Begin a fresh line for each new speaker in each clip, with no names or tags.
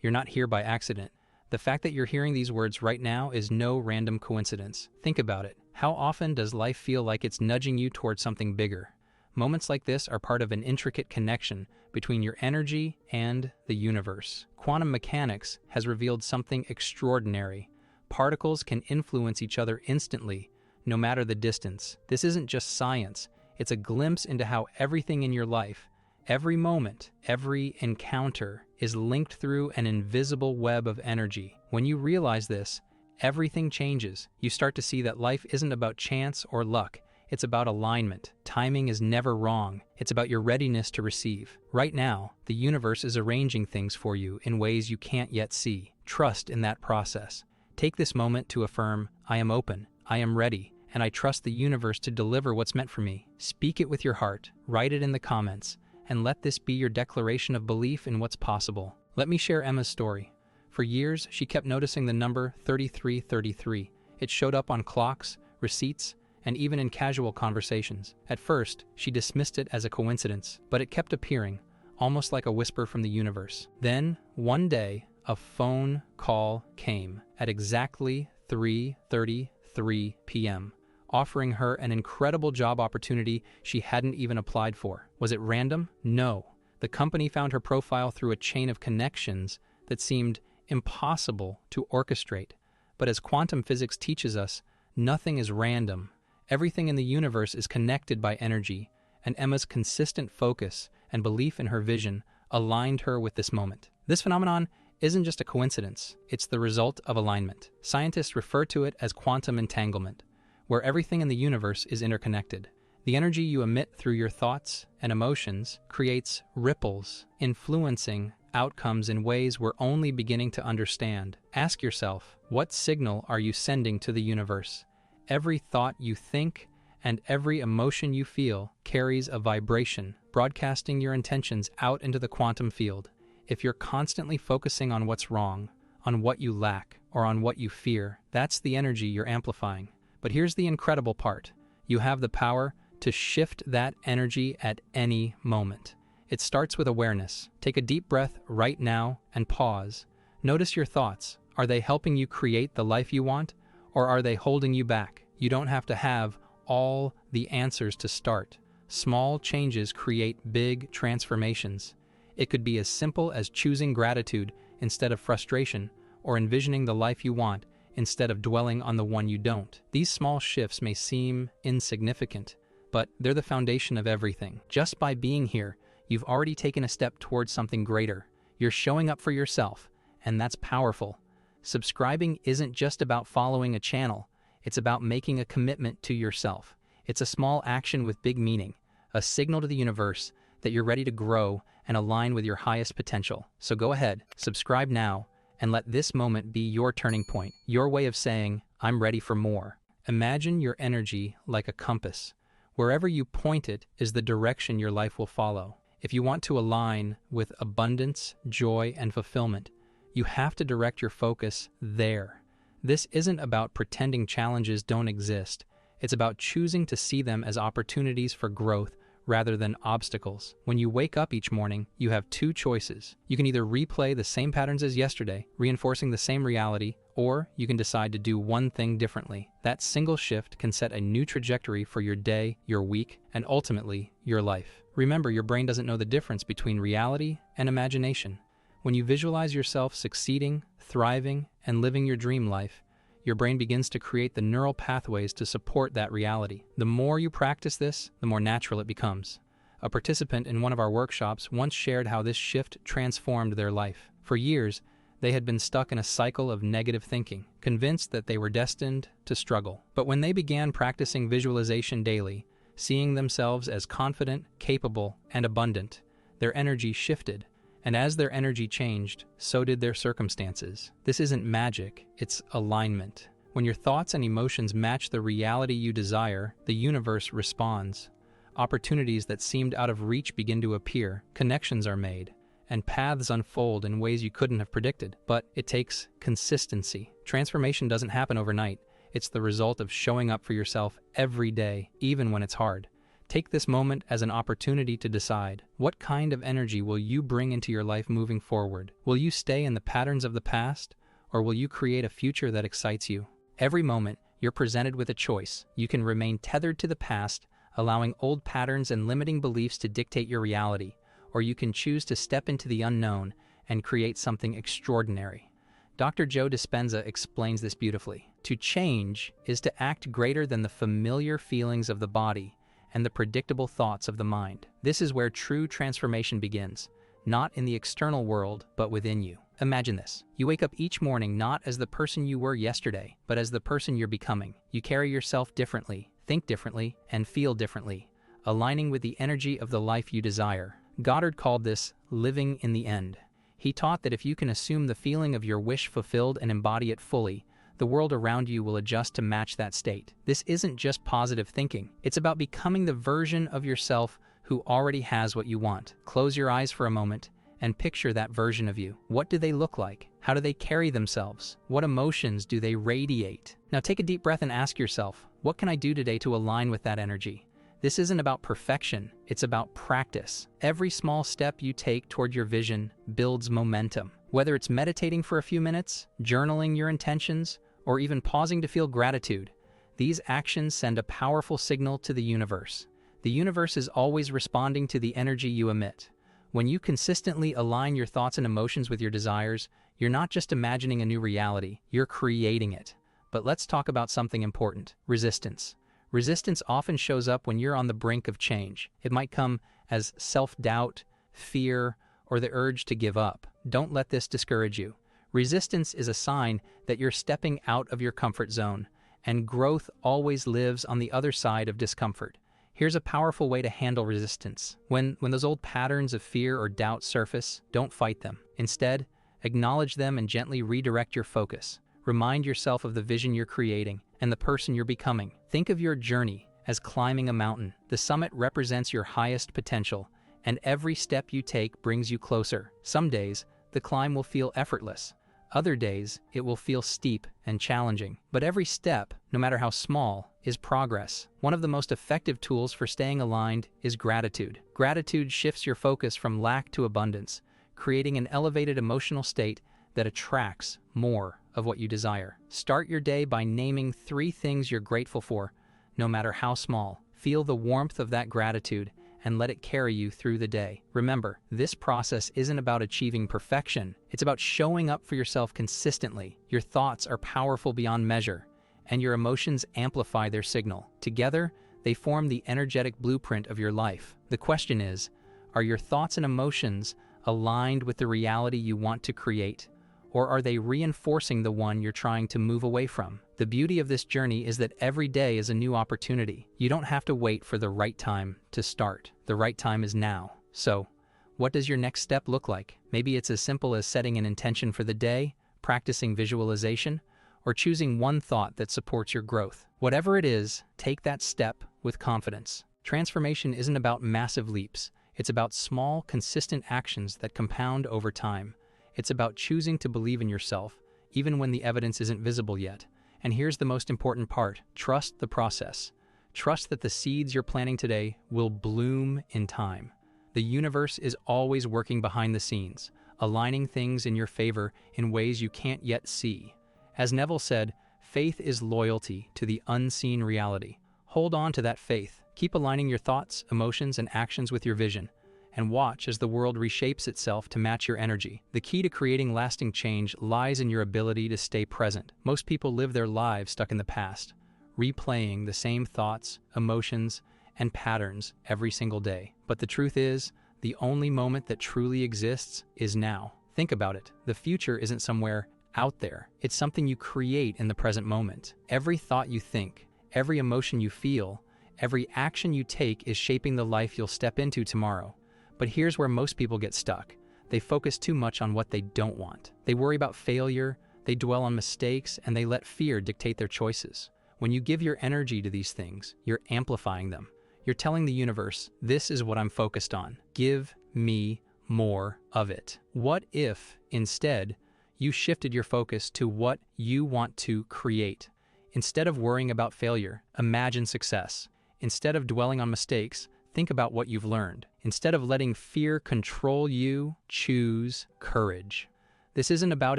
You're not here by accident. The fact that you're hearing these words right now is no random coincidence. Think about it. How often does life feel like it's nudging you towards something bigger? Moments like this are part of an intricate connection between your energy and the universe. Quantum mechanics has revealed something extraordinary. Particles can influence each other instantly, no matter the distance. This isn't just science. It's a glimpse into how everything in your life, every moment, every encounter, is linked through an invisible web of energy. When you realize this, everything changes. You start to see that life isn't about chance or luck. It's about alignment. Timing is never wrong. It's about your readiness to receive. Right now, the universe is arranging things for you in ways you can't yet see. Trust in that process. Take this moment to affirm, I am open, I am ready, and I trust the universe to deliver what's meant for me. Speak it with your heart, write it in the comments, and let this be your declaration of belief in what's possible. Let me share Emma's story. For years, she kept noticing the number 3333. It showed up on clocks, receipts, and even in casual conversations. At first, she dismissed it as a coincidence, but it kept appearing, almost like a whisper from the universe. Then, one day, a phone call came at exactly 3:33 p.m., offering her an incredible job opportunity she hadn't even applied for. Was it random? No. The company found her profile through a chain of connections that seemed impossible to orchestrate. But as quantum physics teaches us, nothing is random. Everything in the universe is connected by energy, and Emma's consistent focus and belief in her vision aligned her with this moment. This phenomenon isn't just a coincidence, it's the result of alignment. Scientists refer to it as quantum entanglement, where everything in the universe is interconnected. The energy you emit through your thoughts and emotions creates ripples, influencing outcomes in ways we're only beginning to understand. Ask yourself, what signal are you sending to the universe? Every thought you think and every emotion you feel carries a vibration, broadcasting your intentions out into the quantum field. If you're constantly focusing on what's wrong, on what you lack, or on what you fear, that's the energy you're amplifying. But here's the incredible part. You have the power to shift that energy at any moment. It starts with awareness. Take a deep breath right now and pause. Notice your thoughts. Are they helping you create the life you want, or are they holding you back? You don't have to have all the answers to start. Small changes create big transformations. It could be as simple as choosing gratitude instead of frustration, or envisioning the life you want instead of dwelling on the one you don't. These small shifts may seem insignificant, but they're the foundation of everything. Just by being here, you've already taken a step towards something greater. You're showing up for yourself, and that's powerful. Subscribing isn't just about following a channel, it's about making a commitment to yourself. It's a small action with big meaning, a signal to the universe that you're ready to grow and align with your highest potential. So go ahead, subscribe now, and let this moment be your turning point, your way of saying, I'm ready for more. Imagine your energy like a compass. Wherever you point it is the direction your life will follow. If you want to align with abundance, joy, and fulfillment, you have to direct your focus there. This isn't about pretending challenges don't exist. It's about choosing to see them as opportunities for growth rather than obstacles. When you wake up each morning, you have two choices. You can either replay the same patterns as yesterday, reinforcing the same reality, or you can decide to do one thing differently. That single shift can set a new trajectory for your day, your week, and ultimately, your life. Remember, your brain doesn't know the difference between reality and imagination. When you visualize yourself succeeding, thriving, and living your dream life, your brain begins to create the neural pathways to support that reality. The more you practice this, the more natural it becomes. A participant in one of our workshops once shared how this shift transformed their life. For years, they had been stuck in a cycle of negative thinking, convinced that they were destined to struggle. But when they began practicing visualization daily, seeing themselves as confident, capable, and abundant, their energy shifted. And as their energy changed, so did their circumstances. This isn't magic, it's alignment. When your thoughts and emotions match the reality you desire, the universe responds. Opportunities that seemed out of reach begin to appear, connections are made, and paths unfold in ways you couldn't have predicted. But it takes consistency. Transformation doesn't happen overnight. It's the result of showing up for yourself every day, even when it's hard. Take this moment as an opportunity to decide, what kind of energy will you bring into your life moving forward? Will you stay in the patterns of the past, or will you create a future that excites you? Every moment, you're presented with a choice. You can remain tethered to the past, allowing old patterns and limiting beliefs to dictate your reality, or you can choose to step into the unknown and create something extraordinary. Dr. Joe Dispenza explains this beautifully. To change is to act greater than the familiar feelings of the body and the predictable thoughts of the mind. This is where true transformation begins, not in the external world, but within you. Imagine this. You wake up each morning not as the person you were yesterday, but as the person you're becoming. You carry yourself differently, think differently, and feel differently, aligning with the energy of the life you desire. Goddard called this living in the end. He taught that if you can assume the feeling of your wish fulfilled and embody it fully, the world around you will adjust to match that state. This isn't just positive thinking. It's about becoming the version of yourself who already has what you want. Close your eyes for a moment and picture that version of you. What do they look like? How do they carry themselves? What emotions do they radiate? Now take a deep breath and ask yourself, what can I do today to align with that energy? This isn't about perfection, it's about practice. Every small step you take toward your vision builds momentum. Whether it's meditating for a few minutes, journaling your intentions, or even pausing to feel gratitude, these actions send a powerful signal to the universe. The universe is always responding to the energy you emit. When you consistently align your thoughts and emotions with your desires, you're not just imagining a new reality, you're creating it. But let's talk about something important: resistance. Resistance often shows up when you're on the brink of change. It might come as self-doubt, fear, or the urge to give up. Don't let this discourage you. Resistance is a sign that you're stepping out of your comfort zone, and growth always lives on the other side of discomfort. Here's a powerful way to handle resistance. When those old patterns of fear or doubt surface, don't fight them. Instead, acknowledge them and gently redirect your focus. Remind yourself of the vision you're creating and the person you're becoming. Think of your journey as climbing a mountain. The summit represents your highest potential, and every step you take brings you closer. Some days, the climb will feel effortless. Other days, it will feel steep and challenging. But every step, no matter how small, is progress. One of the most effective tools for staying aligned is gratitude. Gratitude shifts your focus from lack to abundance, creating an elevated emotional state that attracts more of what you desire. Start your day by naming 3 things you're grateful for, no matter how small. Feel the warmth of that gratitude and let it carry you through the day. Remember, this process isn't about achieving perfection. It's about showing up for yourself consistently. Your thoughts are powerful beyond measure, and your emotions amplify their signal. Together, they form the energetic blueprint of your life. The question is, are your thoughts and emotions aligned with the reality you want to create, or are they reinforcing the one you're trying to move away from? The beauty of this journey is that every day is a new opportunity. You don't have to wait for the right time to start. The right time is now. So, what does your next step look like? Maybe it's as simple as setting an intention for the day, practicing visualization, or choosing one thought that supports your growth. Whatever it is, take that step with confidence. Transformation isn't about massive leaps. It's about small, consistent actions that compound over time. It's about choosing to believe in yourself, even when the evidence isn't visible yet. And here's the most important part: trust the process. Trust that the seeds you're planting today will bloom in time. The universe is always working behind the scenes, aligning things in your favor in ways you can't yet see. As Neville said, faith is loyalty to the unseen reality. Hold on to that faith. Keep aligning your thoughts, emotions, and actions with your vision, and watch as the world reshapes itself to match your energy. The key to creating lasting change lies in your ability to stay present. Most people live their lives stuck in the past, replaying the same thoughts, emotions, and patterns every single day. But the truth is, the only moment that truly exists is now. Think about it. The future isn't somewhere out there. It's something you create in the present moment. Every thought you think, every emotion you feel, every action you take is shaping the life you'll step into tomorrow. But here's where most people get stuck. They focus too much on what they don't want. They worry about failure, they dwell on mistakes, and they let fear dictate their choices. When you give your energy to these things, you're amplifying them. You're telling the universe, this is what I'm focused on. Give me more of it. What if, instead, you shifted your focus to what you want to create? Instead of worrying about failure, imagine success. Instead of dwelling on mistakes, think about what you've learned. Instead of letting fear control you, choose courage. This isn't about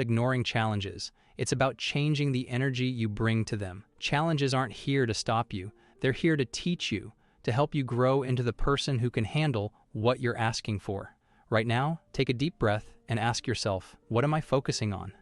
ignoring challenges. It's about changing the energy you bring to them. Challenges aren't here to stop you. They're here to teach you, to help you grow into the person who can handle what you're asking for. Right now, take a deep breath and ask yourself, what am I focusing on?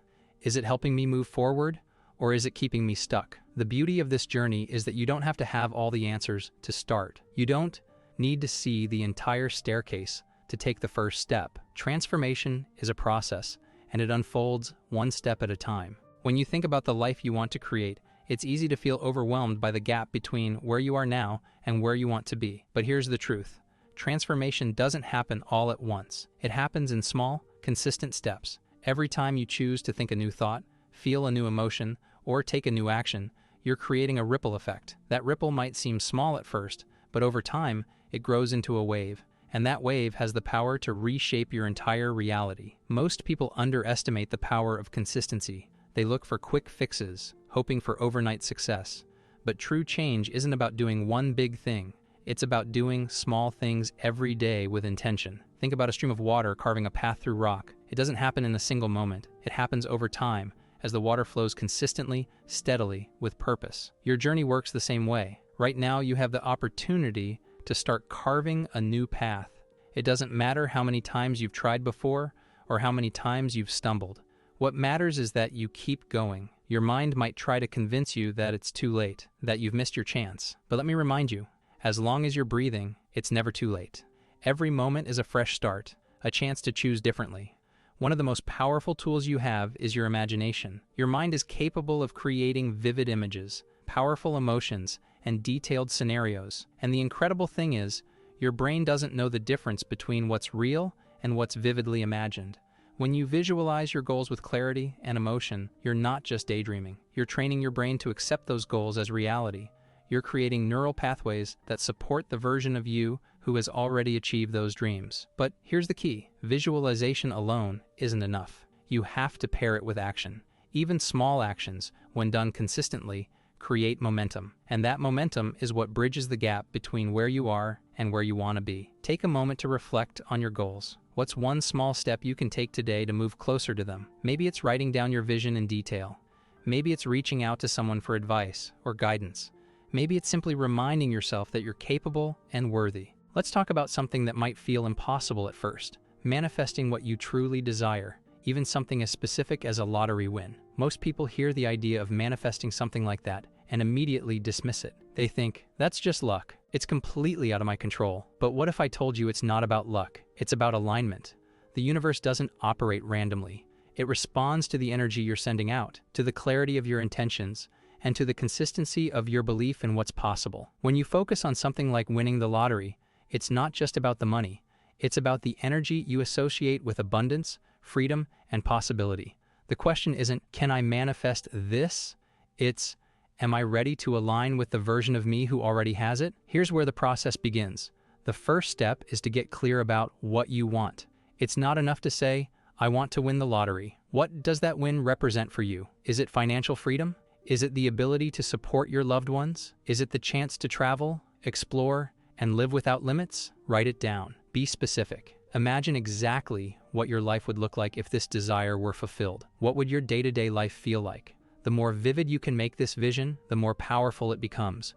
Is it helping me move forward, or is it keeping me stuck? The beauty of this journey is that you don't have to have all the answers to start. You don't need to see the entire staircase to take the first step. Transformation is a process, and it unfolds one step at a time. When you think about the life you want to create, it's easy to feel overwhelmed by the gap between where you are now and where you want to be. But here's the truth. Transformation doesn't happen all at once. It happens in small, consistent steps. Every time you choose to think a new thought, feel a new emotion, or take a new action, you're creating a ripple effect. That ripple might seem small at first, but over time, it grows into a wave, and that wave has the power to reshape your entire reality. Most people underestimate the power of consistency. They look for quick fixes, hoping for overnight success. But true change isn't about doing one big thing. It's about doing small things every day with intention. Think about a stream of water carving a path through rock. It doesn't happen in a single moment. It happens over time, as the water flows consistently, steadily, with purpose. Your journey works the same way. Right now, you have the opportunity to start carving a new path. It doesn't matter how many times you've tried before or how many times you've stumbled. What matters is that you keep going. Your mind might try to convince you that it's too late, that you've missed your chance. But let me remind you, as long as you're breathing, it's never too late. Every moment is a fresh start, a chance to choose differently. One of the most powerful tools you have is your imagination. Your mind is capable of creating vivid images, powerful emotions, and detailed scenarios. And the incredible thing is, your brain doesn't know the difference between what's real and what's vividly imagined. When you visualize your goals with clarity and emotion, you're not just daydreaming. You're training your brain to accept those goals as reality. You're creating neural pathways that support the version of you who has already achieved those dreams. But here's the key. Visualization alone isn't enough. You have to pair it with action. Even small actions, when done consistently, create momentum. And that momentum is what bridges the gap between where you are and where you want to be. Take a moment to reflect on your goals. What's one small step you can take today to move closer to them? Maybe it's writing down your vision in detail. Maybe it's reaching out to someone for advice or guidance. Maybe it's simply reminding yourself that you're capable and worthy. Let's talk about something that might feel impossible at first. Manifesting what you truly desire, even something as specific as a lottery win. Most people hear the idea of manifesting something like that and immediately dismiss it. They think, that's just luck. It's completely out of my control. But what if I told you it's not about luck? It's about alignment. The universe doesn't operate randomly. It responds to the energy you're sending out, to the clarity of your intentions, and to the consistency of your belief in what's possible. When you focus on something like winning the lottery, it's not just about the money. It's about the energy you associate with abundance, freedom, and possibility. The question isn't, can I manifest this? It's, am I ready to align with the version of me who already has it? Here's where the process begins. The first step is to get clear about what you want. It's not enough to say, I want to win the lottery. What does that win represent for you? Is it financial freedom? Is it the ability to support your loved ones? Is it the chance to travel, explore, and live without limits? Write it down. Be specific. Imagine exactly what your life would look like if this desire were fulfilled. What would your day-to-day life feel like? The more vivid you can make this vision, the more powerful it becomes.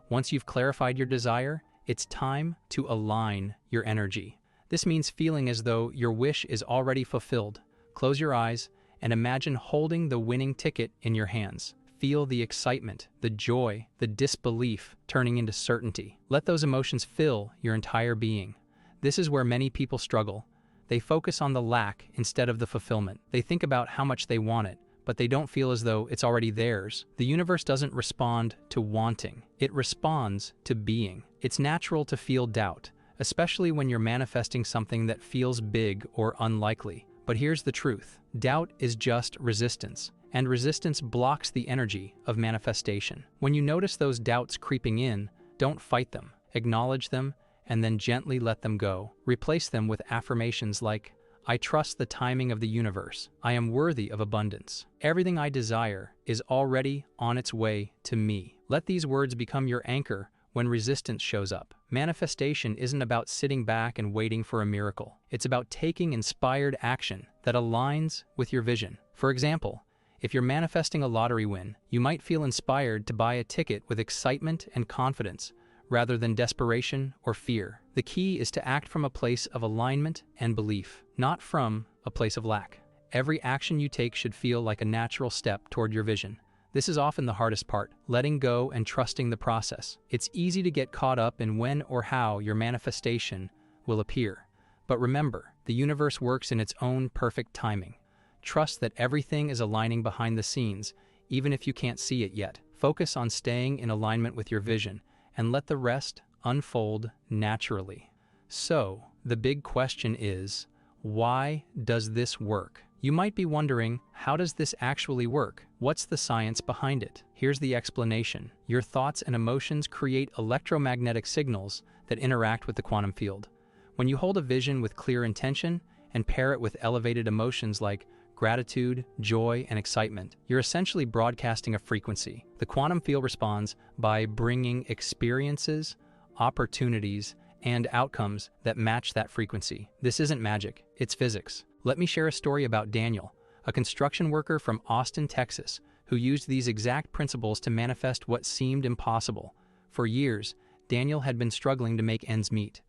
Once you've clarified your desire, it's time to align your energy. This means feeling as though your wish is already fulfilled. Close your eyes and imagine holding the winning ticket in your hands. Feel the excitement, the joy, the disbelief turning into certainty. Let those emotions fill your entire being. This is where many people struggle. They focus on the lack instead of the fulfillment. They think about how much they want it, but they don't feel as though it's already theirs. The universe doesn't respond to wanting. It responds to being. It's natural to feel doubt, especially when you're manifesting something that feels big or unlikely. But here's the truth. Doubt is just resistance, and resistance blocks the energy of manifestation. When you notice those doubts creeping in, don't fight them. Acknowledge them, and then gently let them go. Replace them with affirmations like, I trust the timing of the universe. I am worthy of abundance. Everything I desire is already on its way to me. Let these words become your anchor when resistance shows up. Manifestation isn't about sitting back and waiting for a miracle. It's about taking inspired action that aligns with your vision. For example, if you're manifesting a lottery win, you might feel inspired to buy a ticket with excitement and confidence, rather than desperation or fear. The key is to act from a place of alignment and belief, not from a place of lack. Every action you take should feel like a natural step toward your vision. This is often the hardest part, letting go and trusting the process. It's easy to get caught up in when or how your manifestation will appear. But remember, the universe works in its own perfect timing. Trust that everything is aligning behind the scenes, even if you can't see it yet. Focus on staying in alignment with your vision, and let the rest unfold naturally. So, the big question is, why does this work? You might be wondering, how does this actually work? What's the science behind it? Here's the explanation. Your thoughts and emotions create electromagnetic signals that interact with the quantum field. When you hold a vision with clear intention and pair it with elevated emotions like gratitude, joy, and excitement, you're essentially broadcasting a frequency. The quantum field responds by bringing experiences, opportunities, and outcomes that match that frequency. This isn't magic, it's physics. Let me share a story about Daniel, a construction worker from Austin, Texas, who used these exact principles to manifest what seemed impossible. For years, Daniel had been struggling to make ends meet.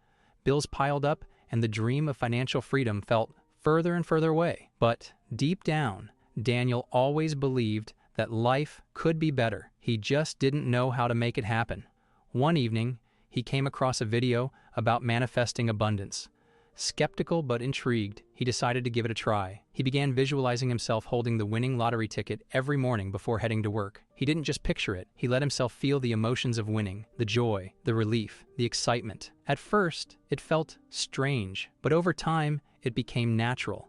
Bills piled up, and the dream of financial freedom felt further and further away. But deep down, Daniel always believed that life could be better. He just didn't know how to make it happen. One evening, he came across a video about manifesting abundance. Skeptical but intrigued, he decided to give it a try. He began visualizing himself holding the winning lottery ticket every morning before heading to work. He didn't just picture it, he let himself feel the emotions of winning, the joy, the relief, the excitement. At first, it felt strange, but over time, it became natural.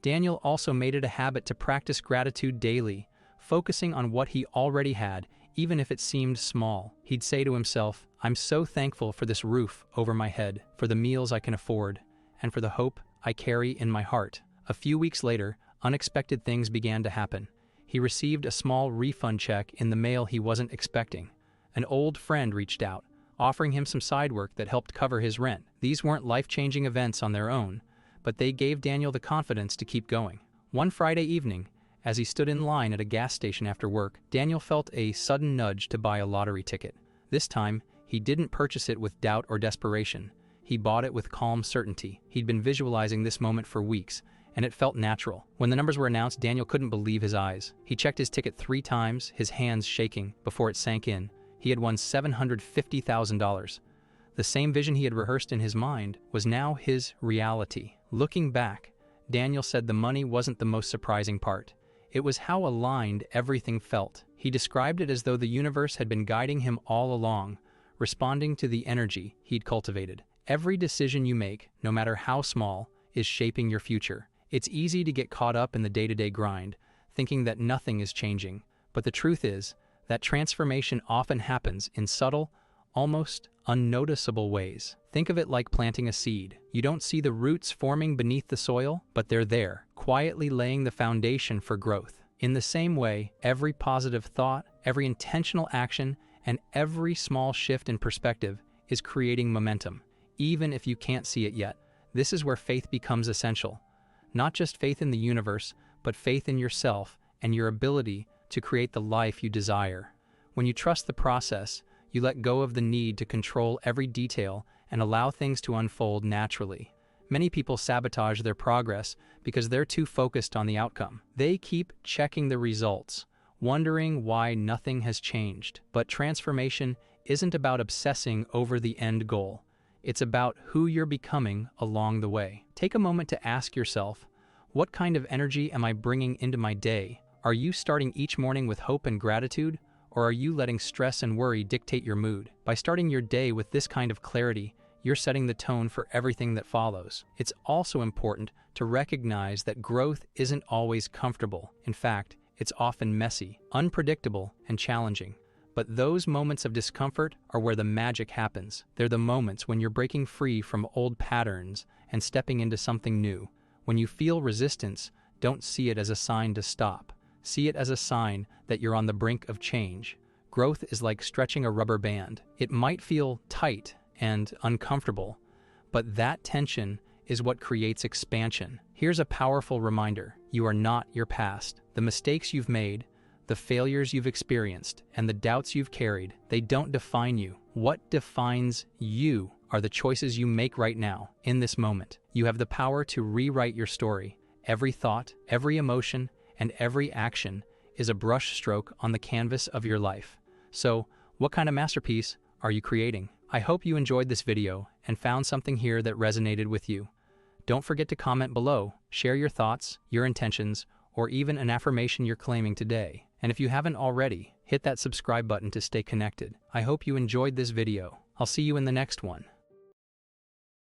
Daniel also made it a habit to practice gratitude daily, focusing on what he already had, even if it seemed small. He'd say to himself, "I'm so thankful for this roof over my head, for the meals I can afford, and for the hope I carry in my heart." A few weeks later, unexpected things began to happen. He received a small refund check in the mail he wasn't expecting. An old friend reached out, offering him some side work that helped cover his rent. These weren't life-changing events on their own, but they gave Daniel the confidence to keep going. One Friday evening, as he stood in line at a gas station after work, Daniel felt a sudden nudge to buy a lottery ticket. This time, he didn't purchase it with doubt or desperation. He bought it with calm certainty. He'd been visualizing this moment for weeks, and it felt natural. When the numbers were announced, Daniel couldn't believe his eyes. He checked his ticket 3 times, his hands shaking, before it sank in. He had won $750,000. The same vision he had rehearsed in his mind was now his reality. Looking back, Daniel said the money wasn't the most surprising part. It was how aligned everything felt. He described it as though the universe had been guiding him all along, responding to the energy he'd cultivated. Every decision you make, no matter how small, is shaping your future. It's easy to get caught up in the day-to-day grind, thinking that nothing is changing. But the truth is that transformation often happens in subtle, almost unnoticeable ways. Think of it like planting a seed. You don't see the roots forming beneath the soil, but they're there, quietly laying the foundation for growth. In the same way, every positive thought, every intentional action, and every small shift in perspective is creating momentum, even if you can't see it yet. This is where faith becomes essential. Not just faith in the universe, but faith in yourself and your ability to create the life you desire. When you trust the process, you let go of the need to control every detail and allow things to unfold naturally. Many people sabotage their progress because they're too focused on the outcome. They keep checking the results, wondering why nothing has changed. But transformation isn't about obsessing over the end goal. It's about who you're becoming along the way. Take a moment to ask yourself, what kind of energy am I bringing into my day? Are you starting each morning with hope and gratitude, or are you letting stress and worry dictate your mood? By starting your day with this kind of clarity, you're setting the tone for everything that follows. It's also important to recognize that growth isn't always comfortable. In fact, it's often messy, unpredictable, and challenging. But those moments of discomfort are where the magic happens. They're the moments when you're breaking free from old patterns and stepping into something new. When you feel resistance, don't see it as a sign to stop. See it as a sign that you're on the brink of change. Growth is like stretching a rubber band. It might feel tight and uncomfortable, but that tension is what creates expansion. Here's a powerful reminder. You are not your past. The mistakes you've made, the failures you've experienced, and the doubts you've carried, they don't define you. What defines you are the choices you make right now, in this moment. You have the power to rewrite your story. Every thought, every emotion, and every action is a brush stroke on the canvas of your life. So, what kind of masterpiece are you creating? I hope you enjoyed this video and found something here that resonated with you. Don't forget to comment below, share your thoughts, your intentions, or even an affirmation you're claiming today. And if you haven't already, hit that subscribe button to stay connected. I hope you enjoyed this video. I'll see you in the next one.